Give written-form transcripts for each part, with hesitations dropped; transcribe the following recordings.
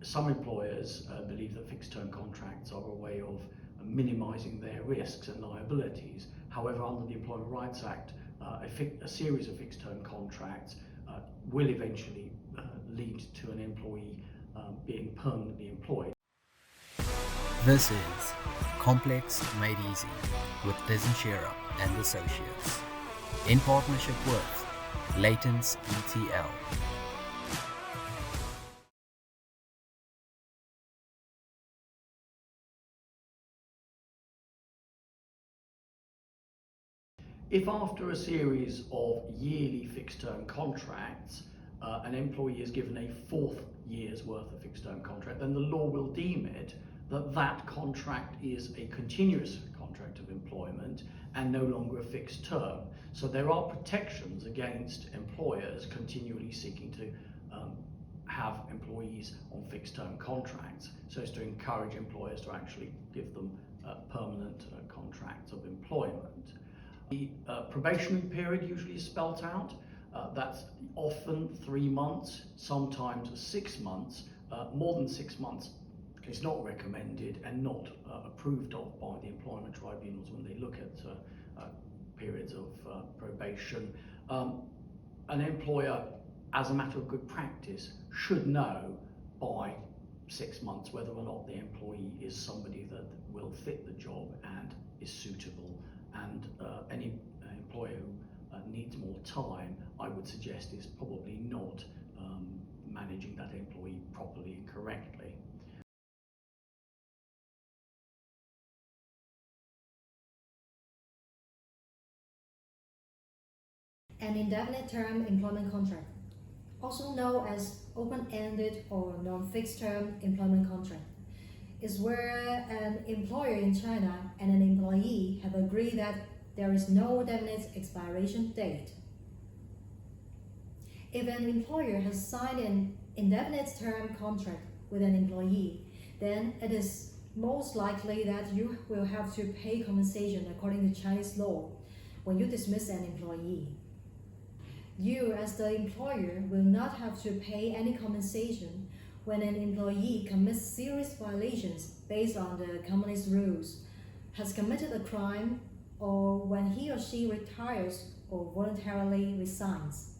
some employers believe that fixed-term contracts are a way of minimising their risks and liabilities. However, under the Employment Rights Act, a series of fixed-term contracts will eventually lead to an employee being permanently employed. This is Complex Made Easy with Dezan Shira Associates in partnership with Laytons ETL. If after a series of yearly fixed-term contracts, an employee is given a fourth year's worth of fixed-term contract, then the law will deem it that contract is a continuous contract of employment and no longer a fixed term. So there are protections against employers continually seeking to have employees on fixed-term contracts, so as to encourage employers to actually give them permanent contracts of employment. The probationary period usually is spelt out. That's often 3 months, sometimes 6 months. More than 6 months is not recommended and not approved of by the employment tribunals when they look at periods of probation. An employer, as a matter of good practice, should know by 6 months whether or not the employee is somebody that will fit the job and is suitable. And any employer who needs more time, I would suggest, is probably not managing that employee properly and correctly. An indefinite-term employment contract, also known as open-ended or non-fixed-term employment contract, is where an employer in China and an employee have agreed that there is no definite expiration date. If an employer has signed an indefinite-term contract with an employee, then it is most likely that you will have to pay compensation according to Chinese law when you dismiss an employee. You, as the employer, will not have to pay any compensation when an employee commits serious violations based on the company's rules, has committed a crime, or when he or she retires or voluntarily resigns.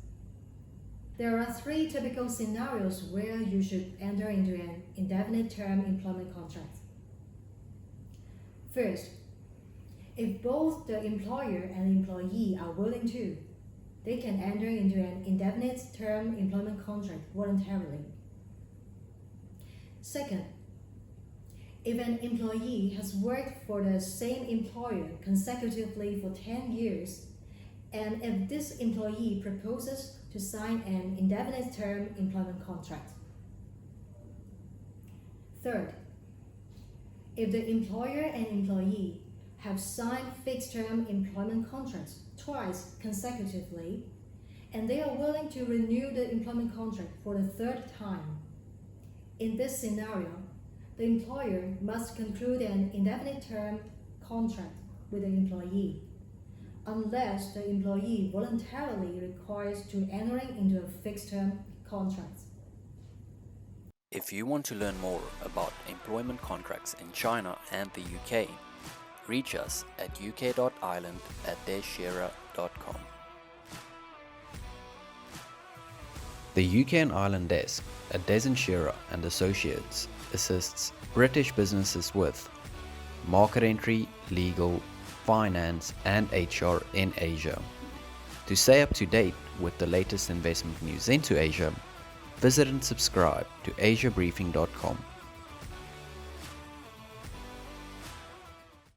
There are 3 typical scenarios where you should enter into an indefinite-term employment contract. First, if both the employer and employee are willing to, they can enter into an indefinite-term employment contract voluntarily. Second, if an employee has worked for the same employer consecutively for 10 years, and if this employee proposes to sign an indefinite-term employment contract. Third, if the employer and employee have signed fixed-term employment contracts twice consecutively, and they are willing to renew the employment contract for the 3rd time. In this scenario, the employer must conclude an indefinite-term contract with the employee, unless the employee voluntarily requires to enter into a fixed-term contract. If you want to learn more about employment contracts in China and the UK, reach us at uk.ireland@dezshira.com. The UK and Ireland desk at Dezan Shira Associates assists British businesses with market entry, legal, finance and HR in Asia. To stay up to date with the latest investment news into Asia, visit and subscribe to asiabriefing.com.